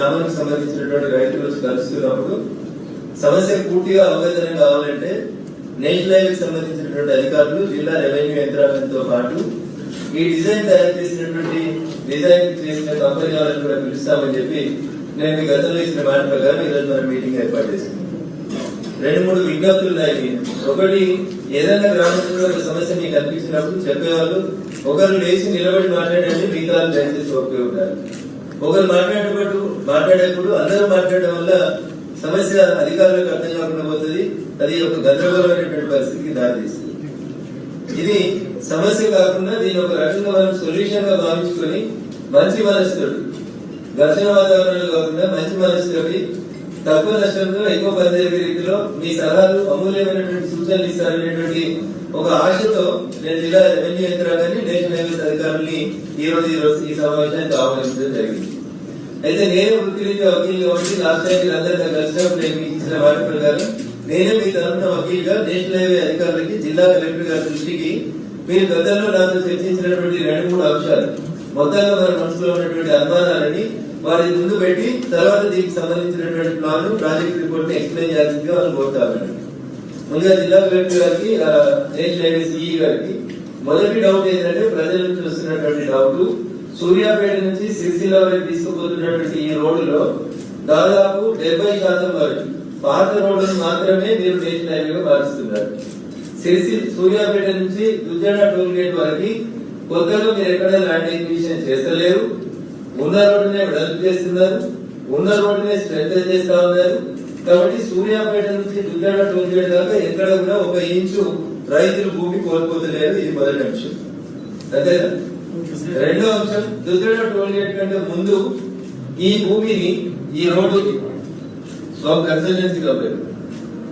గ్రామానికి సంబంధించినటువంటి రైతులు కలుస్తున్నప్పుడు సమస్య పూర్తిగా అవగాహన కావాలంటే నేషనల్ హైవేకి సంబంధించినటువంటి అధికారులు జిల్లా రెవెన్యూ యంత్రాంగంతో పాటు ఈ డిజైన్ తయారు చేసినటువంటి డిజైన్ చేసిన కంపెనీ వాళ్ళని కూడా పిలుస్తామని చెప్పి నేను గతంలో ఇచ్చిన మాట ప్రకారం ఈరోజు మనం మీటింగ్ ఏర్పాటు చేశాను. 2-3 విజ్ఞప్తులు ఉన్నాయి. ఒకటి, ఏదైనా గ్రామంలో ఒక సమస్య మీకు కనిపించినప్పుడు చెప్పేవాళ్ళు ఒకరు లేచి నిలబడి మాట్లాడండి, మిగతా దయచేసి ఓకే ఉంటారు. ఒకరు మాట్లాడేప్పుడు అందరూ మాట్లాడడం వల్ల సమస్య అధికారులకు అర్థం కాకుండా పోతుంది. అది ఒక గందరగోళమైనటువంటి పరిస్థితికి దారితీస్తుంది. ఇది సమస్య కాకుండా దీని ఒక రకంగా మనం సొల్యూషన్ గా భావించుకొని మంచి మనసుతోటి, ఘర్షణ వాతావరణంలో కాకుండా మంచి మనసుతోటి తక్కువ నష్టంతో ఎక్కువ పని జరిగే రీతిలో మీ సలహాలు అమూల్యమైనటువంటి సూచనలు ఇస్తారనేటువంటి ఒక ఆశతో నేను జిల్లా రెవెన్యూ యంత్రాంగాన్ని నేషనల్ హైవేస్ అధికారుల్ని ఈ రోజు ఈ సమావేశానికి ఆహ్వానించడం జరిగింది. అయితే నేను వృత్తిరీత్యా వకీల్ కాబట్టి లాస్ట్ టైం అందరితో కలిసినప్పుడు నేను మీకు ఇచ్చిన మాట ప్రకారం నేనే మీ తరఫున వకీల్గా నేషనల్ హైవే అధికారులకి జిల్లా కలెక్టర్ గారి దృష్టికి మీరు గతంలో నాతో చర్చించినటువంటి 2-3 అంశాలు మొత్తంగా మన మనసులో ఉన్నటువంటి అనుమానాలని వారి ముందు పెట్టి తర్వాత దీనికి సంబంధించినటువంటి ప్లాన్ ప్రాజెక్ట్ రిపోర్ట్ ని ఎక్స్ప్లెయిన్ చేయాల్సిందిగా వాళ్ళు కోరుతారు. ముందుగా జిల్లా కలెక్టర్ గారికి నేషనల్ హైవే సిఈ గారికి మొదటి డౌట్ ఏంటంటే ప్రజల నుంచి వస్తున్నటువంటి డౌట్, సూర్యాపేట నుంచి సిరిసిల్ల వరకు తీసుకుపోతున్నటువంటి ఈ రోడ్డులో దాదాపు 70% వరకు పాత రోడ్డును మాత్రమే మీరు నేషనల్ హైవేగా మారుస్తున్నారు. సూర్యాపేట నుంచి దుజ్జడ టోల్ గేట్ వరకు కొత్తగా మీరు ఎక్కడ ల్యాండ్ ఎక్విజిషన్ చేస్తలేరు. ఉన్న రోడ్డునే డెవలప్ చేస్తున్నారు, ఉన్న రోడ్డునే స్ట్రెంథెన్ చేస్తా ఉన్నారు. కాబట్టి సూర్యాపేట నుంచి దుజ్జడ టోల్ గేట్ దాకా ఎక్కడ కూడా 1 ఇంచు రైతులు భూమి కోల్పోతలేరు. ఇది మొదటి అంశం. అంతేనా? రెండో అంశం, దుగ్గడ టోల్ గేట్ కంటే ముందు ఈ భూమిని ఈ road consultancy company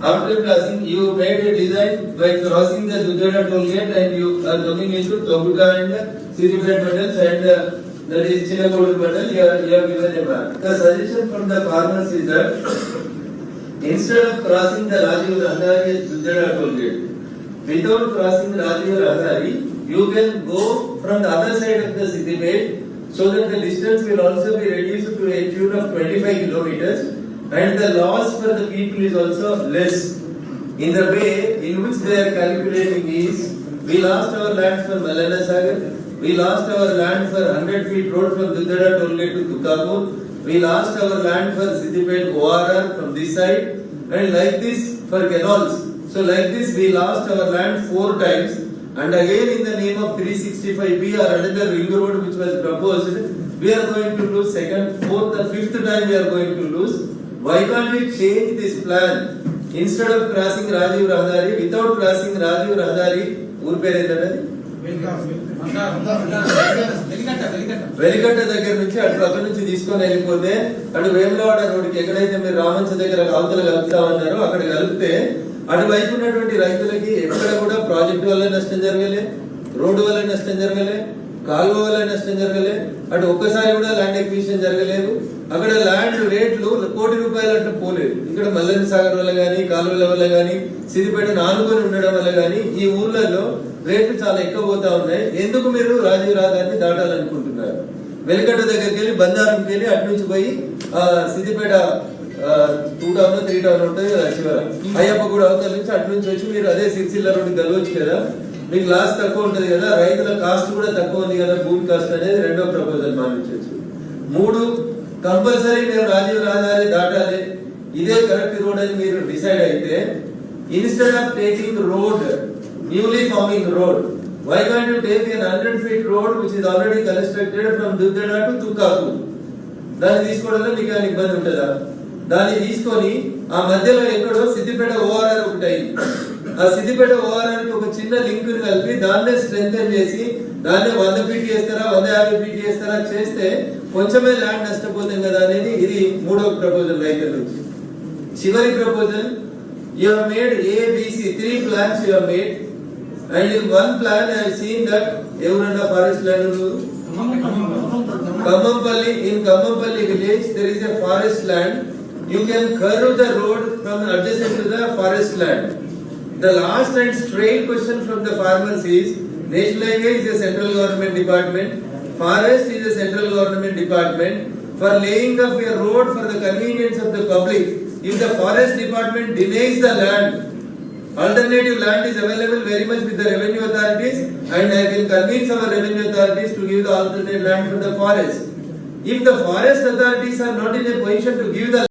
after crossing you made a design by crossing the Dugada toll gate and you are coming into Tobuka and Siripet Mandals and that is Chinakodu Mandal. You have given a map. The suggestion from the farmers is that instead of crossing the Rajiv Rahdari Dugada toll gate, without crossing Rajiv Rahdari, you can go from the other side of the Siripet so that the distance will also be reduced to a tune of 25 kilometers. And the loss for the people is also less. In the way in which they are calculating is, we lost our land for Malana Sagar, we lost our land for 100 feet road from Dugada toll gate to Tukapur, we lost our land for Siddipet ORR from this side, and like this for canals. So like this we lost our land 4 times, and again in the name of 365B or another ring road which was proposed, we are going to lose 2nd, 4th and 5th time we are going to lose. Why can't we change this plan? Instead of crossing Rajiv Rahdari, without crossing Rajiv Rahdari, వెలిగట్ట దగ్గర నుంచి అక్కడ నుంచి తీసుకొని వెళ్ళిపోతే అటు వేములవాడ రోడ్డుకి ఎక్కడైతే మీరు రామంచ దగ్గర అవతల కలుపుతామన్నారో అక్కడ కలిపితే అటువైపు ఉన్నటువంటి రైతులకి ఎక్కడ కూడా ప్రాజెక్టు వల్ల నష్టం జరగలే, రోడ్డు వల్ల నష్టం జరగలే, కాలువ వల్ల నష్టం జరగలే, అటు ఒక్కసారి కూడా ల్యాండ్ ఎక్విజిషన్ జరగలేదు. అక్కడ ల్యాండ్ రేట్లు ₹1 కోటి అంటే పోలేదు. ఇక్కడ మల్లెని సాగర్ వల్ల గానీ, కాలువల వల్ల గానీ, సిరిపేటను ఆనుకొని ఉండడం వల్ల గానీ ఈ ఊర్లలో రేట్లు చాలా ఎక్కువ పోతా ఉన్నాయి. ఎందుకు మీరు రాజీవ్ రహదారిని దాటాలనుకుంటున్నారు? వెలిగట్ట దగ్గరికి వెళ్ళి బందారంకి వెళ్ళి అటు నుంచి పోయి సిద్దిపేట 2 టౌన్ 3 టౌన్ ఉంటుంది కదా చివర, అయ్యప్ప కూడా అవతల నుంచి అటు నుంచి వచ్చి మీరు అదే సిరిసిల్ల రోడ్డు కలవచ్చు కదా, మీకు లాస్ తక్కువ ఉంటుంది కదా, రైతుల కాస్ట్ కూడా తక్కువ ఉంది కదా, భూమి కాస్ట్ అనేది రెండో ప్రపోజల్ మానించవచ్చు. 3, కంపల్సరీ మేము రాజీవ్ రహదారి దాటాలి, ఇదే కరెక్ట్ రోడ్ అని మీరు డిసైడ్ అయితే, instead of taking road newly farming road, why can't you take an 100 feet road which is already constructed from Dugada to Tukaku? దాన్ని తీసుకోవడంలో మీకు ఏమైనా ఇబ్బంది ఉంటుందా? దాన్ని తీసుకొని ఆ మధ్యలో ఎక్కడో సిద్దిపేట ఓఆర్ఆర్ ఒకటి అయింది. ఆ సిద్దిపేట ఓఆర్ఆర్ కి ఒక చిన్న లింక్ కలిపి దాన్నే స్ట్రెంథెన్ చేసి దాన్ని 100 ఫీట్ చేస్తారా 150 ఫీట్ చేస్తారా చేస్తే కొంచెమే ల్యాండ్ నష్టపోతాం కదా అనేది ఇది 3వ ప్రపోజల్ రైతుల నుంచి. చివరి proposal, you have made ABC 3 plans you have made, and in one plan I have seen that Evranda forest land Kamampalli, in Kamampalli village there is a forest land. You can curve the road from adjacent to the forest land. The last and straight question from the farmers is, National Highway is a central government department, forest is a central government department. for laying of a road for the convenience of the public. If the forest department denies the land, alternative land is available very much with the revenue authorities, and I can convince our revenue authorities to give the alternate land for the forest. If the forest authorities are not in a position to give the